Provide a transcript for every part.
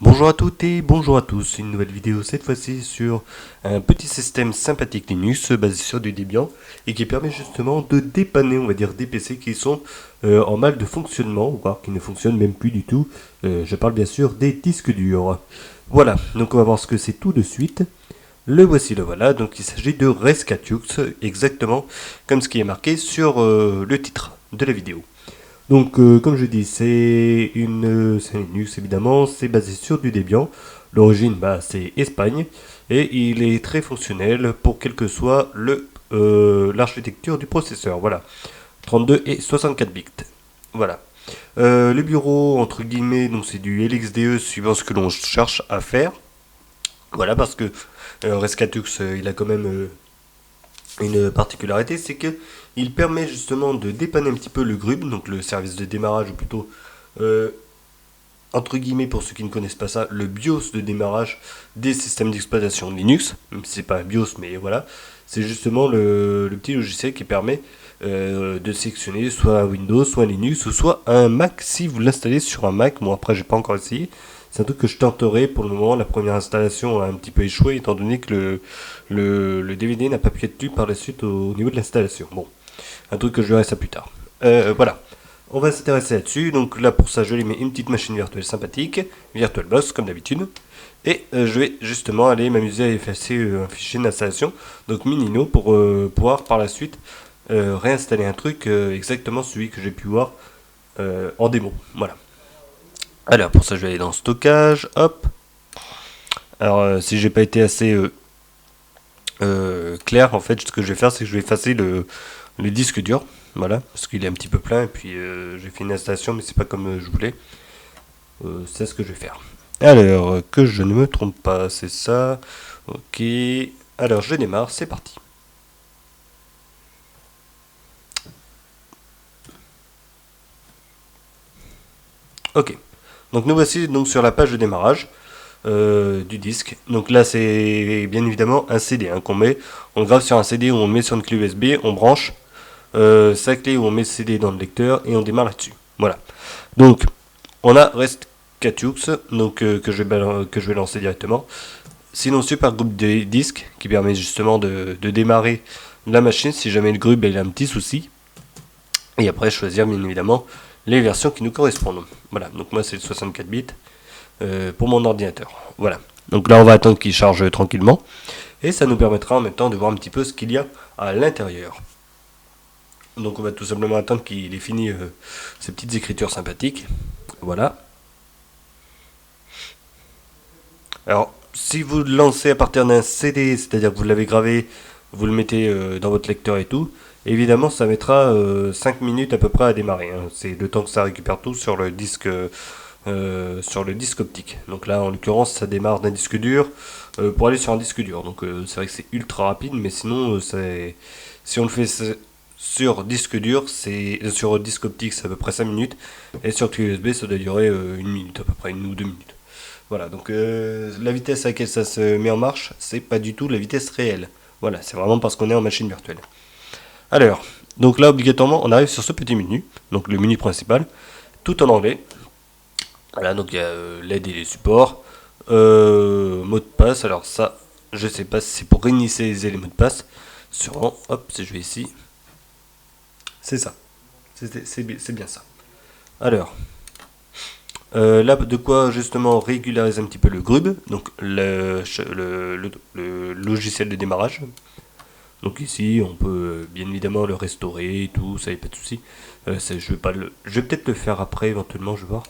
Bonjour à toutes et bonjour à tous, une nouvelle vidéo cette fois-ci sur un petit système sympathique Linux basé sur du Debian et qui permet justement de dépanner, on va dire, des PC qui sont en mal de fonctionnement, voire qui ne fonctionnent même plus du tout. Je parle bien sûr des disques durs. Voilà, donc on va voir ce que c'est tout de suite. Le voici, le voilà, donc il s'agit de Rescatux, exactement comme ce qui est marqué sur le titre de la vidéo. Donc, comme je dis, c'est Linux évidemment, c'est basé sur du Debian. L'origine, c'est Espagne et il est très fonctionnel pour quel que soit l'architecture du processeur. Voilà, 32 et 64 bits. Voilà. Le bureau, entre guillemets, donc c'est du LXDE suivant ce que l'on cherche à faire. Voilà, parce que Rescatux, il a quand même une particularité, c'est que il permet justement de dépanner un petit peu le GRUB, donc le service de démarrage, ou plutôt, euh, entre guillemets, pour ceux qui ne connaissent pas ça, le BIOS de démarrage des systèmes d'exploitation Linux. Même si c'est pas un BIOS, mais voilà. C'est justement le petit logiciel qui permet de sélectionner soit un Windows, soit un Linux, ou soit un Mac si vous l'installez sur un Mac. Bon, après, j'ai pas encore essayé. C'est un truc que je tenterai pour le moment. La première installation a un petit peu échoué, étant donné que le DVD n'a pas pu être lu par la suite au niveau de l'installation. Bon, un truc que je verrai ça plus tard. Voilà. On va s'intéresser là-dessus. Donc là, pour ça, je lui mets une petite machine virtuelle sympathique, VirtualBox, comme d'habitude. Et je vais justement aller m'amuser à effacer un fichier d'installation, donc Minino, pour pouvoir par la suite réinstaller un truc exactement celui que j'ai pu voir en démo. Voilà. Alors pour ça, je vais aller dans stockage, hop. Alors si j'ai pas été assez clair, en fait, ce que je vais faire, c'est que je vais effacer le disque dur. Voilà, parce qu'il est un petit peu plein, et puis j'ai fait une installation, mais c'est pas comme je voulais. C'est ce que je vais faire. Alors, que je ne me trompe pas, c'est ça. Ok. Alors, je démarre, c'est parti. Ok. Donc, nous voici donc sur la page de démarrage du disque. Donc là, c'est bien évidemment un CD qu'on met. On grave sur un CD ou on le met sur une clé USB, on branche sa clé où on met le CD dans le lecteur et on démarre là-dessus. Voilà. Donc, on a Rescatux, donc que je vais lancer directement. Sinon, super groupe de disques qui permet justement de démarrer la machine si jamais le GRUB a un petit souci. Et après, choisir bien évidemment les versions qui nous correspondent. Voilà, donc moi c'est le 64 bits pour mon ordinateur. Voilà. Donc là, on va attendre qu'il charge tranquillement. Et ça nous permettra en même temps de voir un petit peu ce qu'il y a à l'intérieur. Donc on va tout simplement attendre qu'il ait fini ses petites écritures sympathiques. Voilà. Alors, si vous le lancez à partir d'un CD, c'est-à-dire que vous l'avez gravé, vous le mettez dans votre lecteur et tout, évidemment ça mettra 5 minutes à peu près à démarrer. C'est le temps que ça récupère tout sur le disque optique. Donc là, en l'occurrence, ça démarre d'un disque dur pour aller sur un disque dur. Donc c'est vrai que c'est ultra rapide, mais sinon, si on le fait sur disque dur, sur disque optique, c'est à peu près 5 minutes, et sur clé USB, ça doit durer une minute à peu près, une ou deux minutes. Voilà, donc la vitesse à laquelle ça se met en marche, c'est pas du tout la vitesse réelle. Voilà, c'est vraiment parce qu'on est en machine virtuelle. Alors, donc là, obligatoirement, on arrive sur ce petit menu, donc le menu principal, tout en anglais. Voilà, donc il y a l'aide et les supports. Mot de passe, alors ça, je sais pas si c'est pour réinitialiser les mots de passe. Sûrement, hop, si je vais ici, c'est ça. C'est bien ça. Alors, là, de quoi justement régulariser un petit peu le GRUB, donc le logiciel de démarrage. Donc ici, on peut bien évidemment le restaurer et tout, ça y a pas de souci. Je vais peut-être le faire après, éventuellement, je vais voir.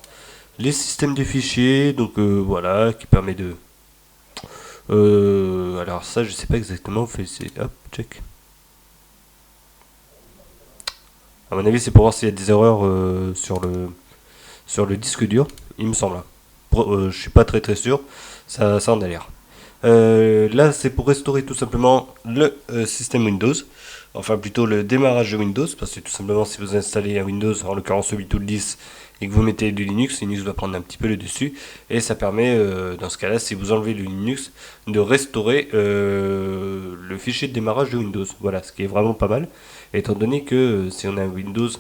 Les systèmes de fichiers, donc voilà, qui permet de. Alors ça, je sais pas exactement. Hop, check. À mon avis, c'est pour voir s'il y a des erreurs sur le disque dur, il me semble. Je suis pas très très sûr, ça en a l'air. Là, c'est pour restaurer tout simplement le système Windows, enfin plutôt le démarrage de Windows, parce que tout simplement, si vous installez un Windows, en l'occurrence 8 ou le 10, et que vous mettez du Linux, Linux va prendre un petit peu le dessus, et ça permet, dans ce cas-là, si vous enlevez le Linux, de restaurer le fichier de démarrage de Windows. Voilà, ce qui est vraiment pas mal, étant donné que si on a un Windows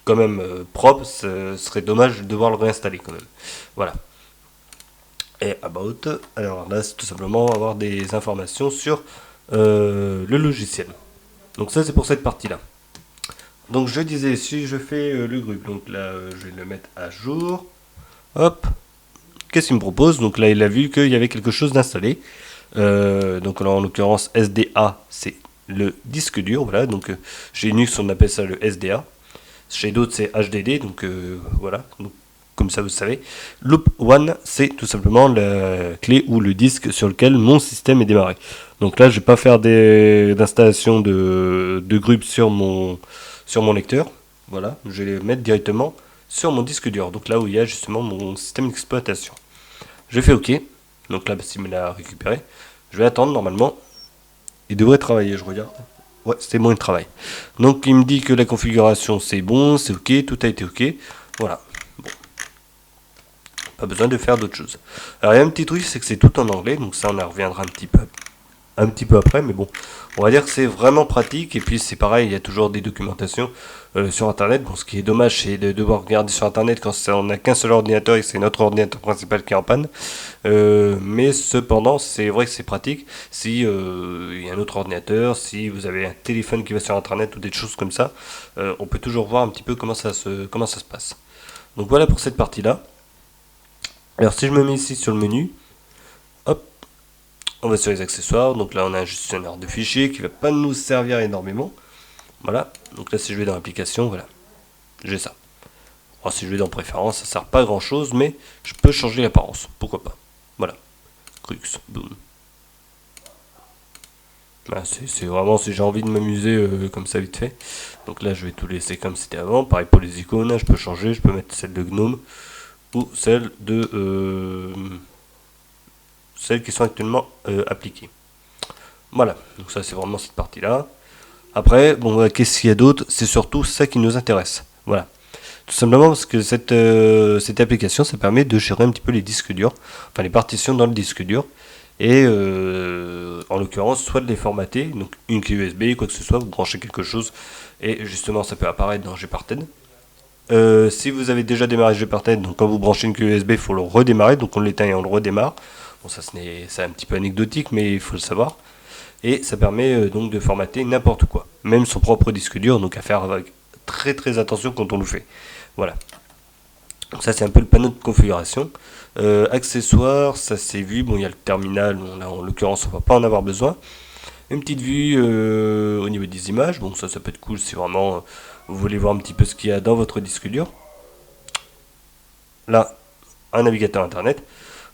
quand même propre, ce serait dommage de devoir le réinstaller quand même. Voilà. et About. Alors là, c'est tout simplement avoir des informations sur le logiciel. Donc ça, c'est pour cette partie-là. Donc je disais, si je fais le groupe, donc là, je vais le mettre à jour. Hop, qu'est-ce qu'il me propose? Donc là, il a vu qu'il y avait quelque chose d'installé. Donc là, en l'occurrence, SDA, c'est le disque dur. Voilà, donc chez Linux, on appelle ça le SDA. Chez d'autres, c'est HDD. Donc voilà, donc, comme ça, vous savez. Loop 1, c'est tout simplement la clé ou le disque sur lequel mon système est démarré. Donc là, je ne vais pas faire d'installation de groupe sur mon lecteur. Voilà, je vais les mettre directement sur mon disque dur. Donc là où il y a justement mon système d'exploitation. Je fais OK. Donc là, s'il me l'a récupéré, je vais attendre normalement. Il devrait travailler, je regarde. Ouais, c'est bon, il travaille. Donc il me dit que la configuration c'est bon, c'est OK, tout a été OK. Voilà. Bon. Pas besoin de faire d'autres choses. Alors il y a un petit truc, c'est que c'est tout en anglais, donc ça on en reviendra un petit peu après, mais bon, on va dire que c'est vraiment pratique. Et puis c'est pareil, il y a toujours des documentations sur internet. Bon, ce qui est dommage, c'est de devoir regarder sur internet quand on n'a qu'un seul ordinateur et que c'est notre ordinateur principal qui est en panne. Mais cependant, c'est vrai que c'est pratique si il y a un autre ordinateur, si vous avez un téléphone qui va sur internet ou des choses comme ça, on peut toujours voir un petit peu comment ça se passe. Donc voilà pour cette partie-là. Alors si je me mets ici sur le menu, hop, on va sur les accessoires. Donc là on a un gestionnaire de fichiers qui va pas nous servir énormément. Voilà, donc là si je vais dans l'application, voilà, j'ai ça. Alors si je vais dans préférences, ça sert pas à grand chose, mais je peux changer l'apparence, pourquoi pas. Voilà, Crux, boom. Voilà, c'est vraiment si j'ai envie de m'amuser comme ça vite fait. Donc là je vais tout laisser comme c'était avant. Pareil pour les icônes, je peux changer, je peux mettre celle de Gnome ou celle de celles qui sont actuellement appliquées. Voilà, donc ça c'est vraiment cette partie-là. Après, bon, qu'est-ce qu'il y a d'autre? C'est surtout ça qui nous intéresse. Voilà. Tout simplement parce que cette application, ça permet de gérer un petit peu les disques durs, enfin les partitions dans le disque dur, et en l'occurrence, soit de les formater, donc une clé USB, quoi que ce soit, vous branchez quelque chose, et justement ça peut apparaître dans Gparted. Si vous avez déjà démarré Gparted, donc quand vous branchez une clé USB, il faut le redémarrer, donc on l'éteint et on le redémarre. Bon, ça c'est un petit peu anecdotique, mais il faut le savoir. Et ça permet donc de formater n'importe quoi, même son propre disque dur, donc à faire avec très très attention quand on le fait. Voilà. Donc ça c'est un peu le panneau de configuration. Accessoires, ça c'est vu, bon il y a le terminal, bon, là en l'occurrence on va pas en avoir besoin. Une petite vue au niveau des images, bon ça peut être cool si vraiment vous voulez voir un petit peu ce qu'il y a dans votre disque dur. Là, un navigateur internet.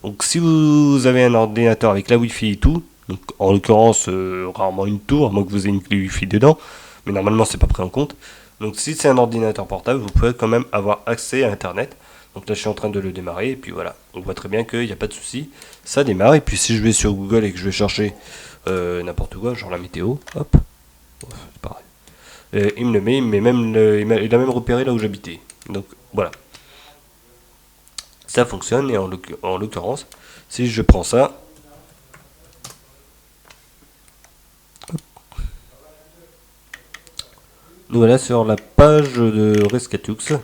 Donc si vous avez un ordinateur avec la Wi-Fi et tout, donc en l'occurrence rarement une tour, à moins que vous ayez une clé Wi-Fi dedans, mais normalement c'est pas pris en compte. Donc si c'est un ordinateur portable, vous pouvez quand même avoir accès à internet. Donc là je suis en train de le démarrer et puis voilà, on voit très bien qu'il n'y a pas de souci, ça démarre. Et puis si je vais sur Google et que je vais chercher n'importe quoi, genre la météo, hop, c'est pareil. Il me le met, mais même il a même repéré là où j'habitais. Donc voilà, ça fonctionne. Et en l'occurrence, si je prends ça, nous voilà sur la page de Rescatux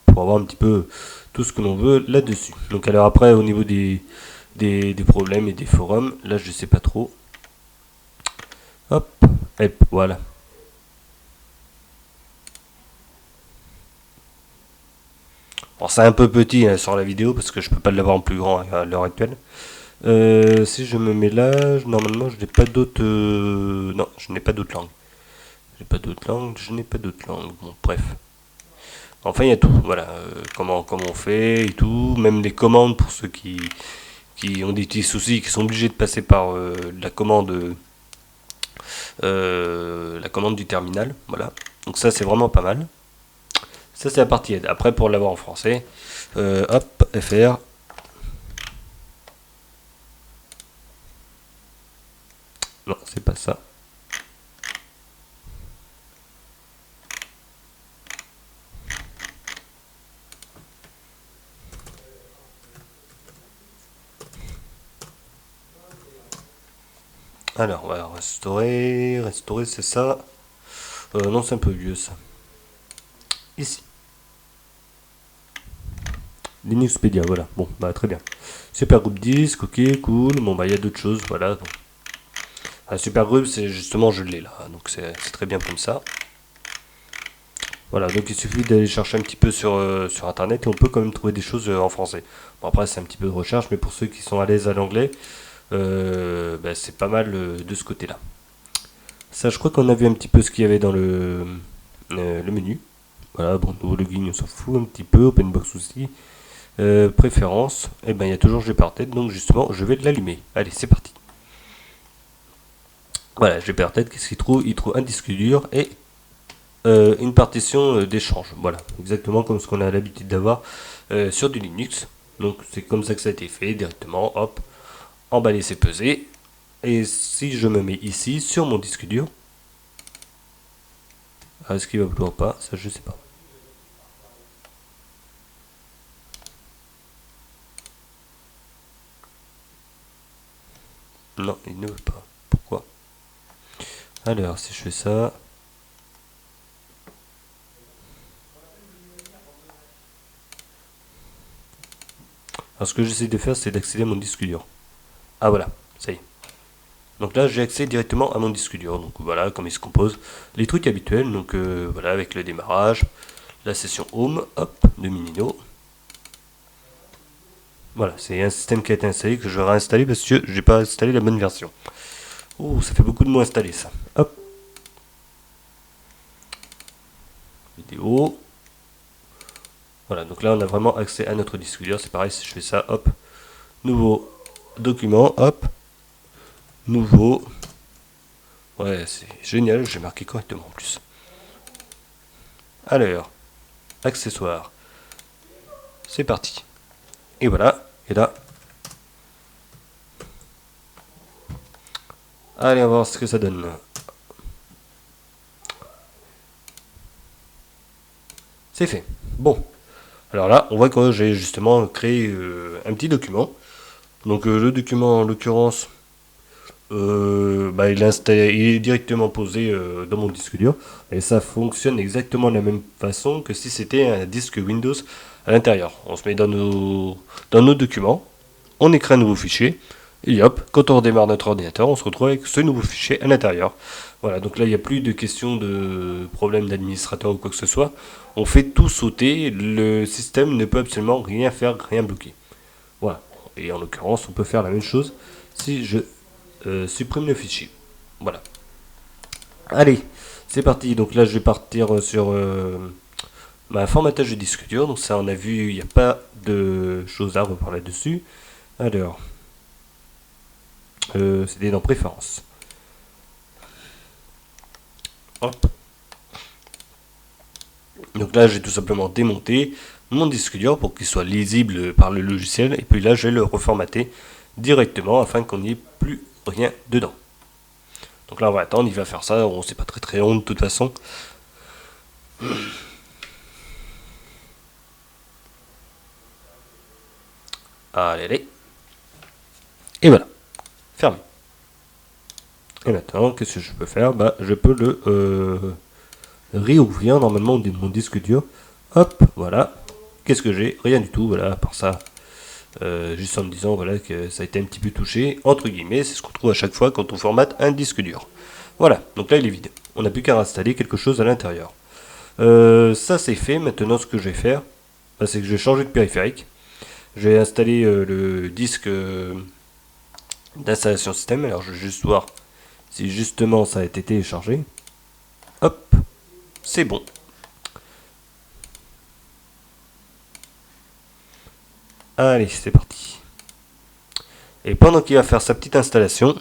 pour avoir un petit peu tout ce que l'on veut là-dessus. Donc alors après au niveau des problèmes et des forums, là je sais pas trop. Hop, hop, voilà. Bon, c'est un peu petit hein, sur la vidéo parce que je peux pas l'avoir en plus grand à l'heure actuelle. Si je me mets là, normalement je n'ai pas d'autres... non, je n'ai pas d'autres langues. Je n'ai pas d'autres langues, je n'ai pas d'autres langues. Bon, bref. Enfin, il y a tout. Voilà, comment on fait et tout. Même les commandes pour ceux qui ont des petits soucis, qui sont obligés de passer par la commande du terminal. Voilà. Donc ça, c'est vraiment pas mal. Ça, c'est la partie aide. Après, pour l'avoir en français, hop, FR. Non, c'est pas ça. Alors, on va restaurer. Restaurer, c'est ça. Non, c'est un peu vieux, ça. Ici. Linuxpedia, voilà. Bon, bah très bien. Super groupe disque, ok, cool. Bon, bah, il y a d'autres choses, voilà. Bon. Un super groupe, c'est justement, je l'ai là, donc c'est très bien comme ça. Voilà, donc il suffit d'aller chercher un petit peu sur internet et on peut quand même trouver des choses en français. Bon, après, c'est un petit peu de recherche, mais pour ceux qui sont à l'aise à l'anglais, bah, c'est pas mal de ce côté-là. Ça, je crois qu'on a vu un petit peu ce qu'il y avait dans le menu. Voilà, bon, nouveau login, on s'en fout un petit peu. Openbox aussi. Préférences, et ben il y a toujours Gparted, donc justement, je vais l'allumer. Allez, c'est parti. Voilà, Gparted, qu'est-ce qu'il trouve? Il trouve un disque dur et une partition d'échange. Voilà, exactement comme ce qu'on a l'habitude d'avoir sur du Linux. Donc c'est comme ça que ça a été fait, directement, hop, emballer c'est peser. Et si je me mets ici, sur mon disque dur, est-ce qu'il va vouloir pas? Ça, je sais pas. Non, il ne veut pas. Pourquoi? Alors, si je fais ça... Alors, ce que j'essaie de faire, c'est d'accéder à mon disque dur. Ah, voilà, ça y est. Donc là, j'ai accès directement à mon disque dur. Donc voilà, comme il se compose. Les trucs habituels, donc voilà, avec le démarrage, la session Home, hop, de Minino. Voilà, c'est un système qui a été installé, que je vais réinstaller parce que j'ai pas installé la bonne version. Oh, ça fait beaucoup de mots installés, ça. Hop. Vidéo. Voilà, donc là, on a vraiment accès à notre disque dur. C'est pareil, si je fais ça, hop. Nouveau document, hop. Nouveau. Ouais, c'est génial, j'ai marqué correctement en plus. Alors, accessoires. C'est parti. Et voilà, et là. Allez, on va voir ce que ça donne. C'est fait. Bon. Alors là, on voit que j'ai justement créé un petit document. Donc le document, en l'occurrence, bah, il est directement posé dans mon disque dur. Et ça fonctionne exactement de la même façon que si c'était un disque Windows à l'intérieur. On se met dans nos documents, on écrit un nouveau fichier, et hop, quand on redémarre notre ordinateur, on se retrouve avec ce nouveau fichier à l'intérieur. Voilà, donc là, il n'y a plus de question de problème d'administrateur ou quoi que ce soit. On fait tout sauter, le système ne peut absolument rien faire, rien bloquer. Voilà, et en l'occurrence, on peut faire la même chose si je supprime le fichier. Voilà. Allez, c'est parti. Donc là, je vais partir sur ma formatage de disque dur. Donc ça, on a vu, il n'y a pas de choses à revoir là-dessus. Alors, c'était dans préférences. Hop. Donc là, j'ai tout simplement démonté mon disque dur pour qu'il soit lisible par le logiciel. Et puis là, je vais le reformater directement afin qu'on n'y ait plus rien dedans. Donc là, on va attendre, il va faire ça. On sait pas très long de toute façon. Allez, allez. Et voilà. Fermé. Et maintenant, qu'est-ce que je peux faire? Bah, je peux le réouvrir normalement mon disque dur. Hop, voilà. Qu'est-ce que j'ai? Rien du tout, voilà, à part ça. Juste en me disant voilà, que ça a été un petit peu touché, entre guillemets, c'est ce qu'on trouve à chaque fois quand on formate un disque dur. Voilà, donc là il est vide. On n'a plus qu'à installer quelque chose à l'intérieur. Ça c'est fait, maintenant ce que je vais faire, bah, c'est que je vais changer de périphérique. Je vais installer le disque d'installation système, alors je vais juste voir si justement ça a été téléchargé. Hop, c'est bon. Allez, c'est parti. Et pendant qu'il va faire sa petite installation,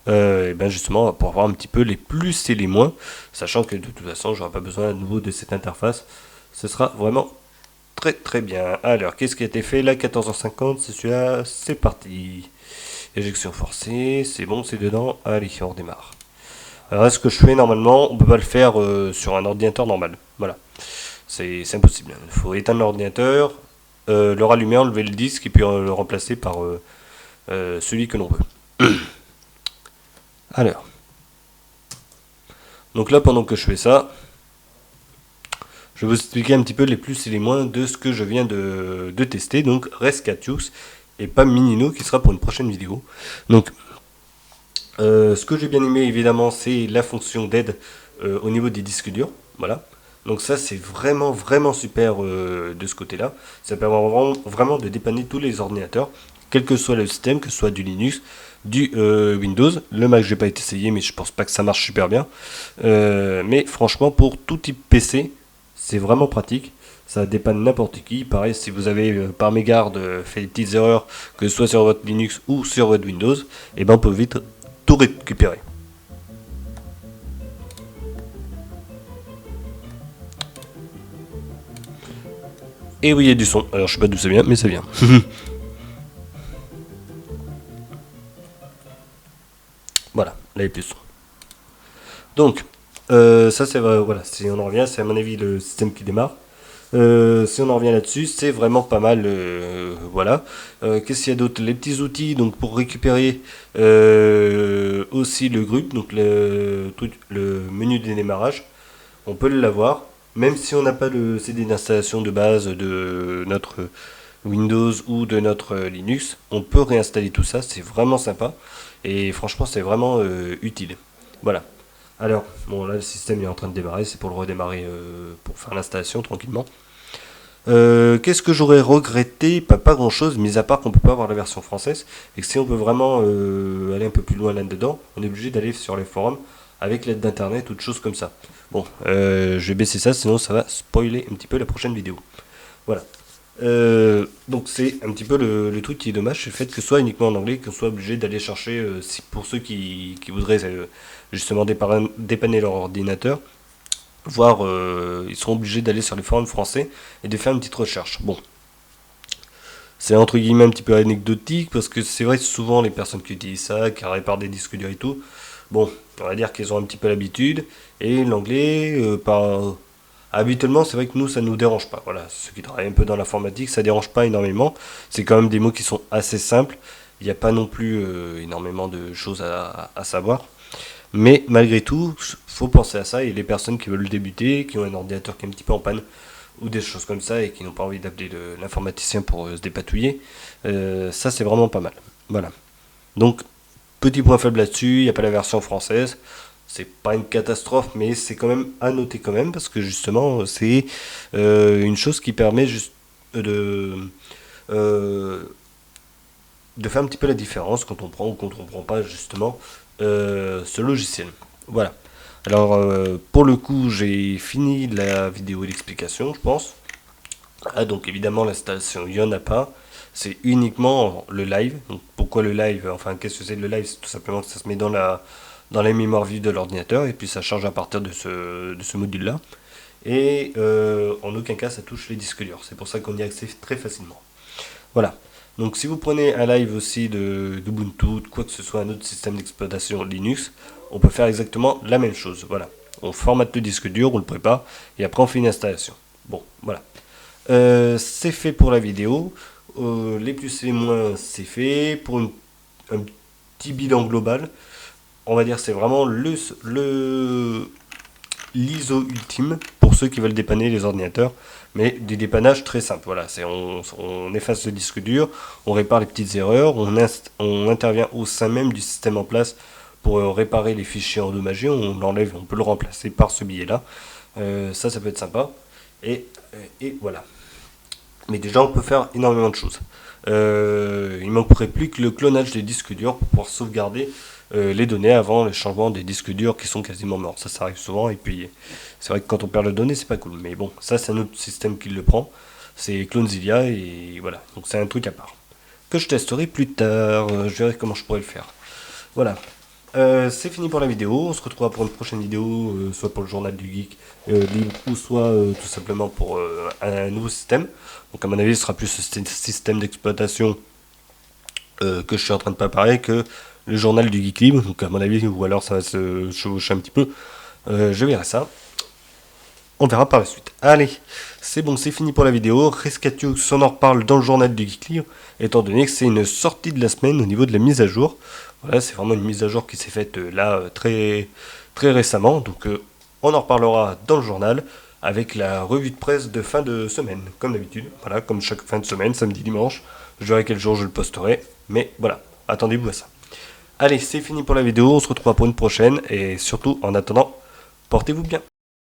et ben justement, pour voir un petit peu les plus et les moins, sachant que de toute façon, j'aurai pas besoin à nouveau de cette interface. Ce sera vraiment très bien. Alors, qu'est-ce qui a été fait là? 14h50, c'est celui-là, c'est parti. Éjection forcée, c'est bon, c'est dedans. Allez, on redémarre. Alors, est-ce que je fais normalement? On peut pas le faire sur un ordinateur normal. Voilà, c'est impossible. Il faut éteindre l'ordinateur, le rallumer, enlever le disque et puis le remplacer par celui que l'on veut. Alors, donc là, pendant que je fais ça, je vais vous expliquer un petit peu les plus et les moins de ce que je viens de tester. Donc, Rescatius, et pas Minino qui sera pour une prochaine vidéo. Donc ce que j'ai bien aimé évidemment, c'est la fonction d'aide au niveau des disques durs. Voilà. Donc ça c'est vraiment super de ce côté-là. Ça permet vraiment de dépanner tous les ordinateurs, quel que soit le système, que ce soit du Linux, du Windows. Le Mac j'ai pas été essayé, mais je pense pas que ça marche super bien. Mais franchement pour tout type PC, c'est vraiment pratique. Ça dépanne n'importe qui. Pareil, si vous avez par mégarde fait des petites erreurs, que ce soit sur votre Linux ou sur votre Windows, et ben on peut vite tout récupérer. Et oui, il y a du son. Alors je sais pas d'où ça vient, mais ça vient. Voilà, là il y a plus de son. Donc, ça c'est voilà, si on en revient, c'est à mon avis le système qui démarre. Si on en revient là-dessus, c'est vraiment pas mal. Voilà. Qu'est-ce qu'il y a d'autre? Les petits outils donc pour récupérer aussi le groupe, donc le menu de démarrage. On peut l'avoir, même si on n'a pas le CD d'installation de base de notre Windows ou de notre Linux, on peut réinstaller tout ça, c'est vraiment sympa et franchement c'est vraiment utile. Voilà. Alors, bon là le système est en train de démarrer, c'est pour le redémarrer pour faire l'installation tranquillement. Qu'est-ce que j'aurais regretté? Pas grand chose, mis à part qu'on peut pas avoir la version française et que si on veut vraiment aller un peu plus loin là-dedans, on est obligé d'aller sur les forums avec l'aide d'internet ou de choses comme ça. Bon, je vais baisser ça, sinon ça va spoiler un petit peu la prochaine vidéo. Voilà. Donc c'est un petit peu le truc qui est dommage, c'est le fait que ce soit uniquement en anglais, qu'on soit obligé d'aller chercher, pour ceux qui voudraient justement dépanner leur ordinateur, voire ils seront obligés d'aller sur les forums français et de faire une petite recherche. Bon, c'est entre guillemets un petit peu anecdotique parce que c'est vrai que souvent les personnes qui utilisent ça, qui réparent des disques durs et tout, bon, on va dire qu'ils ont un petit peu l'habitude et l'anglais, habituellement, c'est vrai que nous, ça nous dérange pas. Voilà, ceux qui travaillent un peu dans l'informatique, ça dérange pas énormément. C'est quand même des mots qui sont assez simples. Il n'y a pas non plus énormément de choses à savoir. Mais malgré tout, faut penser à ça. Et les personnes qui veulent débuter, qui ont un ordinateur qui est un petit peu en panne, ou des choses comme ça, et qui n'ont pas envie d'appeler l'informaticien pour se dépatouiller, ça c'est vraiment pas mal. Voilà. Donc, petit point faible là-dessus, il n'y a pas la version française. C'est pas une catastrophe, mais c'est quand même à noter quand même, parce que justement, c'est une chose qui permet juste euh, de faire un petit peu la différence quand on prend ou quand on ne prend pas justement ce logiciel. Voilà. Alors, pour le coup, j'ai fini la vidéo d'explication, je pense. Ah, donc évidemment, l'installation, il n'y en a pas. C'est uniquement le live. Donc, pourquoi le live? Enfin, qu'est-ce que c'est le live? C'est tout simplement que ça se met dans la mémoire vive de l'ordinateur et puis ça charge à partir de ce module-là. Et en aucun cas, ça touche les disques durs. C'est pour ça qu'on y accède très facilement. Voilà. Donc si vous prenez un live aussi d'Ubuntu, de quoi que ce soit, un autre système d'exploitation Linux, on peut faire exactement la même chose. Voilà. On formate le disque dur, on le prépare, et après on fait une installation. Bon, voilà. C'est fait pour la vidéo. Les plus et les moins, c'est fait. Pour un petit bilan global, on va dire c'est vraiment l'ISO ultime pour ceux qui veulent dépanner les ordinateurs, mais des dépannages très simples. Voilà, on efface le disque dur, on répare les petites erreurs, on intervient au sein même du système en place pour réparer les fichiers endommagés, on l'enlève, on peut le remplacer par ce billet-là. Ça peut être sympa. Et voilà. Mais déjà, on peut faire énormément de choses. Il manquerait plus que le clonage des disques durs pour pouvoir sauvegarder les données avant le changement des disques durs qui sont quasiment morts. Ça arrive souvent. Et puis, c'est vrai que quand on perd les données, c'est pas cool. Mais bon, ça, c'est un autre système qui le prend. C'est Clonezilia et voilà. Donc, c'est un truc à part. Que je testerai plus tard. Je verrai comment je pourrais le faire. Voilà. C'est fini pour la vidéo. On se retrouvera pour une prochaine vidéo, soit pour le journal du geek libre, ou soit tout simplement pour un nouveau système. Donc à mon avis, ce sera plus ce système d'exploitation que je suis en train de préparer que le journal du geek libre. Donc à mon avis, ou alors ça va se chevaucher un petit peu. Je verrai ça. On verra par la suite. Allez, c'est bon, c'est fini pour la vidéo. Rescatux, on en reparle dans le journal du Geek Libre, étant donné que c'est une sortie de la semaine au niveau de la mise à jour. Voilà, c'est vraiment une mise à jour qui s'est faite là très récemment. Donc on en reparlera dans le journal. avec la revue de presse de fin de semaine, comme d'habitude. Voilà, comme chaque fin de semaine, samedi, dimanche. Je verrai quel jour je le posterai, mais voilà, attendez-vous à ça. Allez, c'est fini pour la vidéo, on se retrouvera pour une prochaine, et surtout, en attendant, portez-vous bien.